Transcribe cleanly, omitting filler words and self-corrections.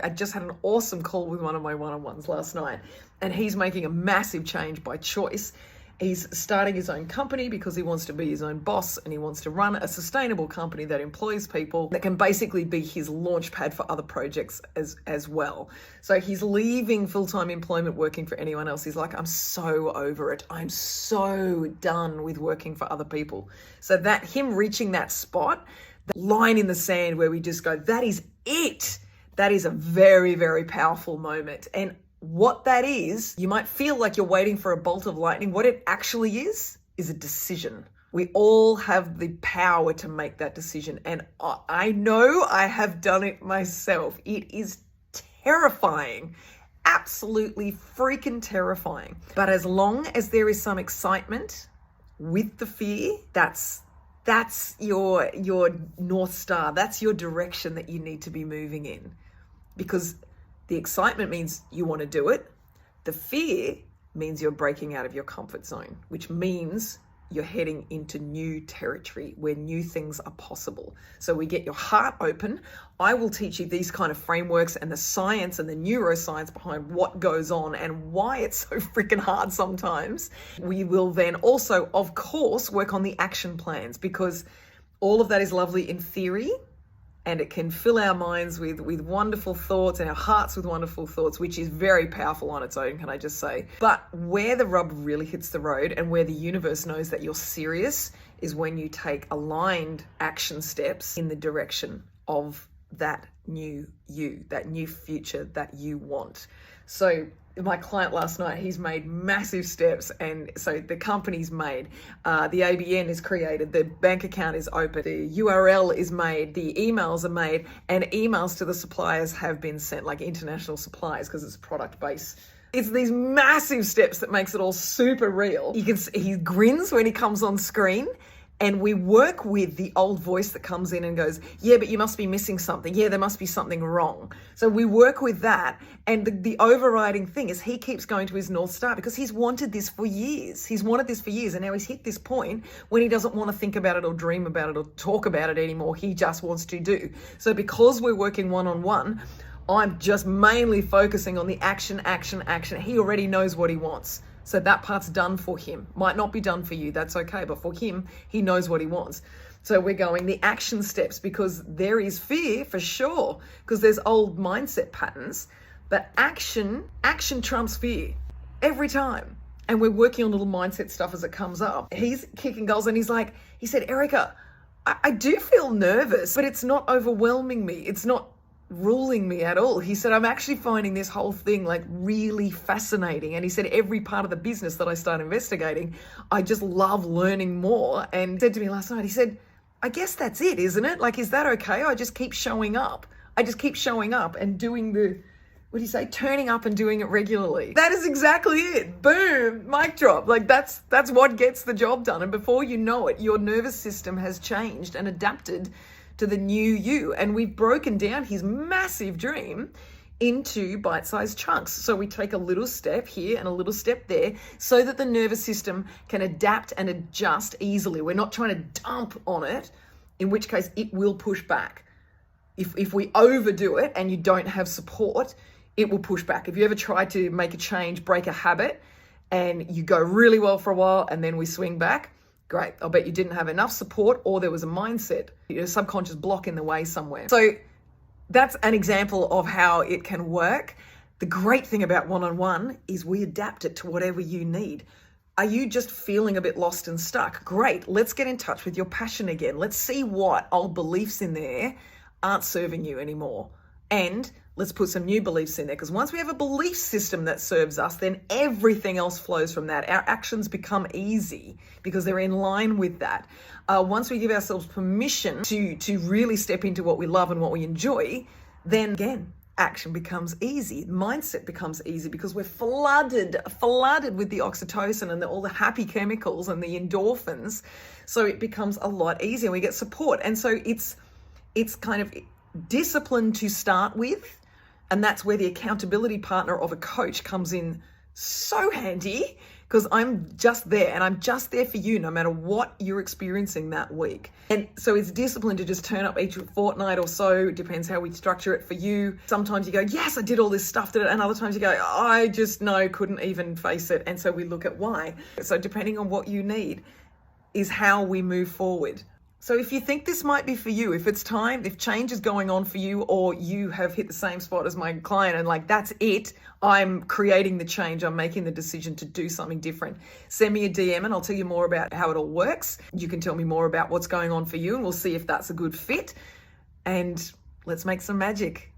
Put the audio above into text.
I just had an awesome call with one of my one-on-ones last night, and he's making a massive change by choice. He's starting his own company because he wants to be his own boss, and he wants to run a sustainable company that employs people, that can basically be his launch pad for other projects as well. So he's leaving full-time employment working for anyone else. He's like, I'm so over it. I'm so done with working for other people. So that him reaching that spot, the line in the sand where we just go, that is it. That is a very, very powerful moment. And what that is, you might feel like you're waiting for a bolt of lightning. What it actually is a decision. We all have the power to make that decision. And I know I have done it myself. It is terrifying, absolutely freaking terrifying. But as long as there is some excitement with the fear, that's your North Star. That's your direction that you need to be moving in. Because the excitement means you want to do it. The fear means you're breaking out of your comfort zone, which means you're heading into new territory where new things are possible. So we get your heart open. I will teach you these kind of frameworks and the science and the neuroscience behind what goes on and why it's so freaking hard sometimes. We will then also, of course, work on the action plans, because all of that is lovely in theory, and it can fill our minds with wonderful thoughts and our hearts with wonderful thoughts, which is very powerful on its own, can I just say. But where the rubber really hits the road and where the universe knows that you're serious is when you take aligned action steps in the direction of that new you, that new future that you want. So my client last night, he's made massive steps, and so the company's made, the ABN is created, the bank account is open, the URL is made, the emails are made, and emails to the suppliers have been sent, like international suppliers, because it's product based. It's these massive steps that makes it all super real. You can see, he grins when he comes on screen. And we work with the old voice that comes in and goes, yeah, but you must be missing something. Yeah, there must be something wrong. So we work with that. And the overriding thing is he keeps going to his North Star because he's wanted this for years. He's wanted this for years. And now he's hit this point when he doesn't want to think about it or dream about it or talk about it anymore. He just wants to do. So because we're working one-on-one, I'm just mainly focusing on the action. He already knows what he wants. So that part's done for him. Might not be done for you, that's okay. But for him, he knows what he wants. So we're going the action steps, because there is fear for sure, because there's old mindset patterns, but action trumps fear every time. And we're working on little mindset stuff as it comes up. He's kicking goals and he said, Erica, I do feel nervous, but it's not overwhelming me. It's not ruling me at all. He said, I'm actually finding this whole thing like really fascinating. And he said, every part of the business that I start investigating, I just love learning more. And he said to me last night, he said, I guess that's it, isn't it? Like, is that okay? I just keep showing up. I just keep showing up and doing turning up and doing it regularly. That is exactly it. Boom, mic drop. Like that's what gets the job done. And before you know it, your nervous system has changed and adapted to the new you. And we've broken down his massive dream into bite-sized chunks. So we take a little step here and a little step there so that the nervous system can adapt and adjust easily. We're not trying to dump on it, in which case it will push back. If we overdo it and you don't have support, it will push back. If you ever try to make a change, break a habit, and you go really well for a while and then we swing back, great. I'll bet you didn't have enough support, or there was a mindset, subconscious block in the way somewhere. So that's an example of how it can work. The great thing about one-on-one is we adapt it to whatever you need. Are you just feeling a bit lost and stuck? Great. Let's get in touch with your passion again. Let's see what old beliefs in there aren't serving you anymore. And let's put some new beliefs in there, because once we have a belief system that serves us, then everything else flows from that. Our actions become easy because they're in line with that. Once we give ourselves permission to really step into what we love and what we enjoy, then again, action becomes easy. Mindset becomes easy because we're flooded with the oxytocin and all the happy chemicals and the endorphins. So it becomes a lot easier. We get support. And so it's kind of discipline to start with. And that's where the accountability partner of a coach comes in so handy, because I'm just there, and I'm just there for you no matter what you're experiencing that week. And so it's discipline to just turn up each fortnight or so. It depends how we structure it for you. Sometimes you go, yes, I did all this stuff, and other times you go, I just couldn't even face it. And so we look at why. So depending on what you need is how we move forward. So if you think this might be for you, if it's time, if change is going on for you, or you have hit the same spot as my client and like, that's it, I'm creating the change, I'm making the decision to do something different, send me a DM and I'll tell you more about how it all works. You can tell me more about what's going on for you and we'll see if that's a good fit. And let's make some magic.